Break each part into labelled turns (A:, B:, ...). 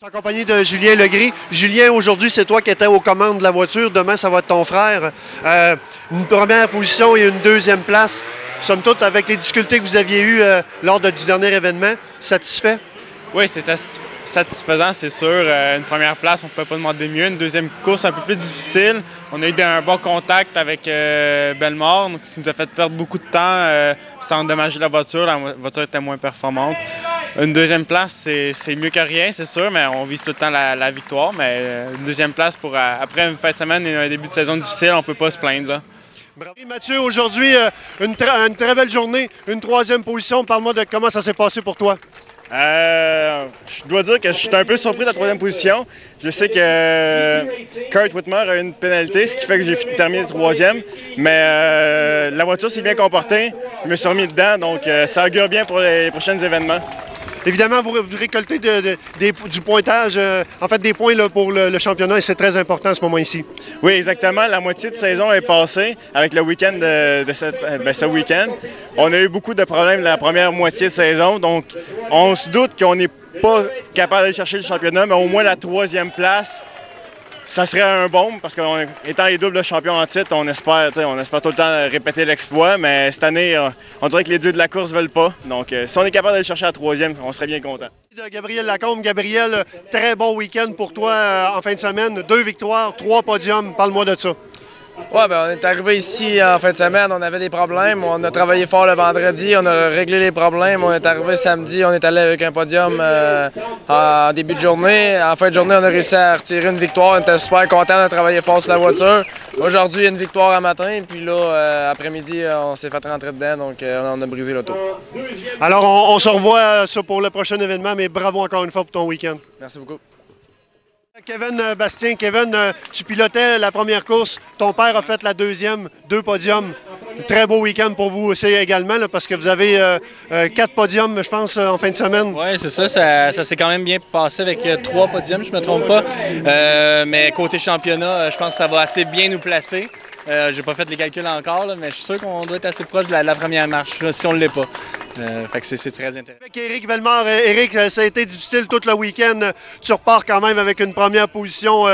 A: En compagnie de Julien Legris. Julien, aujourd'hui, c'est toi qui étais aux commandes de la voiture. Demain, ça va être ton frère. Une première position et une deuxième place. Somme toute, avec les difficultés que vous aviez eues lors du dernier événement, satisfait?
B: Oui, c'est satisfaisant, c'est sûr. Une première place, on ne peut pas demander mieux. Une deuxième course un peu plus difficile. On a eu un bon contact avec Bellemare, ce qui nous a fait perdre beaucoup de temps sans endommager la voiture. La voiture était moins performante. Une deuxième place, c'est mieux que rien, c'est sûr, mais on vise tout le temps la victoire. Mais une deuxième place après une fin de semaine et un début de saison difficile, on ne peut pas se plaindre, là.
A: Bravo. Mathieu, aujourd'hui, une très belle journée, une troisième position. Parle-moi de comment ça s'est passé pour toi.
C: Je dois dire que je suis un peu surpris de la troisième position. Je sais que Kurt Whitmer a une pénalité, ce qui fait que j'ai terminé troisième. Mais la voiture s'est bien comportée. Je me suis remis dedans, donc ça augure bien pour les prochains événements.
A: Évidemment, vous récoltez du pointage, en fait des points là, pour le championnat, et c'est très important à ce moment ici.
C: Oui, exactement. La moitié de saison est passée avec le week-end ce week-end. On a eu beaucoup de problèmes la première moitié de saison, donc on se doute qu'on n'est pas capable d'aller chercher le championnat, mais au moins la troisième place, ça serait un bombe, parce qu'étant les doubles champions en titre, on espère tout le temps répéter l'exploit, mais cette année, on dirait que les dieux de la course ne veulent pas. Donc, si on est capable d'aller chercher la troisième, on serait bien content.
A: Gabriel Lacombe. Gabriel, très bon week-end pour toi en fin de semaine. 2 victoires, 3 podiums. Parle-moi de ça.
D: Oui, on est arrivé ici en fin de semaine, on avait des problèmes, on a travaillé fort le vendredi, on a réglé les problèmes, on est arrivé samedi, on est allé avec un podium en début de journée. En fin de journée, on a réussi à retirer une victoire, on était super contents de travailler fort sur la voiture. Aujourd'hui, une victoire à matin, puis là, après-midi, on s'est fait rentrer dedans, donc on a brisé l'auto.
A: Alors, on se revoit ça pour le prochain événement, mais bravo encore une fois pour ton week-end.
D: Merci beaucoup.
A: Kevin Bastien, Kevin, tu pilotais la première course, ton père a fait la deuxième, 2 podiums. Très beau week-end pour vous aussi également, là, parce que vous avez 4 podiums, je pense, en fin de semaine.
E: Oui, c'est ça, ça s'est quand même bien passé avec 3 podiums, je ne me trompe pas. Mais côté championnat, je pense que ça va assez bien nous placer. J'ai pas fait les calculs encore, là, mais je suis sûr qu'on doit être assez proche de la première marche, là, si on ne l'est pas. Fait que c'est très intéressant.
A: Avec Éric Bellemare, Éric, ça a été difficile tout le week-end. Tu repars quand même avec une première position.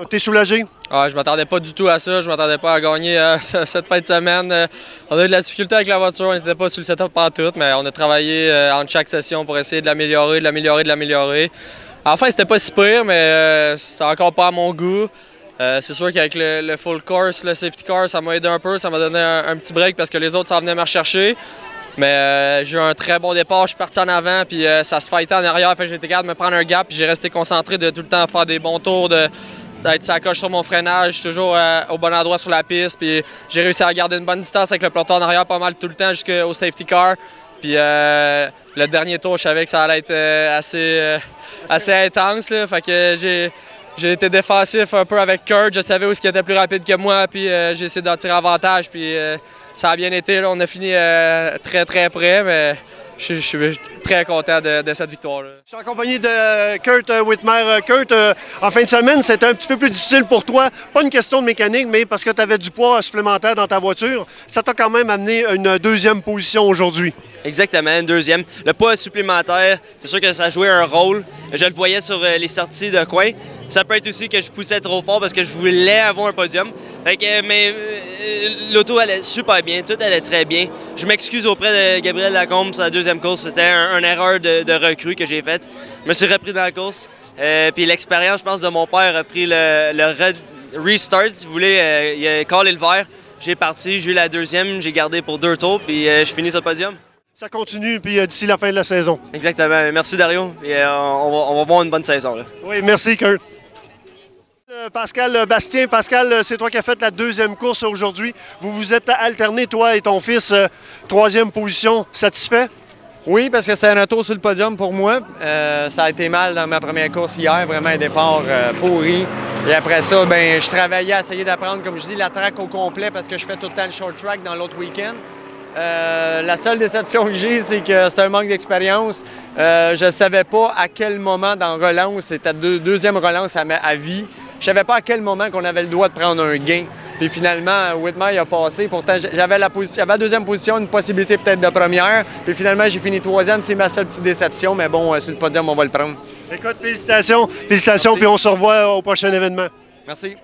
A: T'es soulagé?
D: Ah, je m'attendais pas du tout à ça. Je m'attendais pas à gagner cette fin de semaine. On a eu de la difficulté avec la voiture. On n'était pas sur le setup pantoute, mais on a travaillé entre chaque session pour essayer de l'améliorer. Enfin, c'était pas si pire, mais c'est encore pas à mon goût. C'est sûr qu'avec le full course, le safety car, ça m'a aidé un peu. Ça m'a donné un petit break parce que les autres s'en venaient me rechercher. Mais j'ai eu un très bon départ, je suis parti en avant, puis ça se fightait en arrière, fait que j'ai été capable de me prendre un gap, puis j'ai resté concentré de tout le temps faire des bons tours, d'être sa coche sur mon freinage, toujours au bon endroit sur la piste, puis j'ai réussi à garder une bonne distance avec le peloton en arrière pas mal tout le temps jusqu'au safety car. Puis le dernier tour, je savais que ça allait être assez intense, là, fait que j'ai été défensif un peu avec Kurt, je savais où il était plus rapide que moi, puis j'ai essayé d'en tirer avantage, puis ça a bien été, là, on a fini très très près, mais je suis très content de cette victoire-là.
A: Je suis en compagnie de Kurt Whitmer. Kurt, en fin de semaine, c'était un petit peu plus difficile pour toi. Pas une question de mécanique, mais parce que tu avais du poids supplémentaire dans ta voiture. Ça t'a quand même amené une deuxième position aujourd'hui.
F: Exactement, une deuxième. Le poids supplémentaire, c'est sûr que ça a joué un rôle. Je le voyais sur les sorties de coin. Ça peut être aussi que je poussais trop fort parce que je voulais avoir un podium. Mais l'auto allait super bien, tout allait très bien. Je m'excuse auprès de Gabriel Lacombe sur la deuxième course. C'était une erreur de recrue que j'ai faite. Je me suis repris dans la course. Puis l'expérience, je pense, de mon père a pris le restart, si vous voulez. Il a collé le verre. J'ai parti, j'ai eu la deuxième, j'ai gardé pour 2 tours, puis je finis sur le podium.
A: Ça continue, puis d'ici la fin de la saison.
F: Exactement. Merci, Dario. Et on va voir une bonne saison, là.
A: Oui, merci, Kurt. Pascal Bastien, Pascal, c'est toi qui as fait la deuxième course aujourd'hui. Vous vous êtes alternés, toi et ton fils, troisième position. Satisfait?
D: Oui, parce que c'était un auto sur le podium pour moi. Ça a été mal dans ma première course hier, vraiment un départ pourri. Et après ça, je travaillais à essayer d'apprendre, comme je dis, la track au complet parce que je fais tout le temps le short track dans l'autre week-end. La seule déception que j'ai, c'est que c'est un manque d'expérience. Je ne savais pas à quel moment dans relance, c'était deuxième relance à vie. Je ne savais pas à quel moment qu'on avait le droit de prendre un gain.
G: Puis finalement, Whitmer il a passé. Pourtant, j'avais la deuxième position, une possibilité peut-être de première. Puis finalement, j'ai fini troisième. C'est ma seule petite déception. Mais bon, sur le podium, on va le prendre.
A: Écoute, félicitations. Félicitations, puis on se revoit au prochain événement.
G: Merci.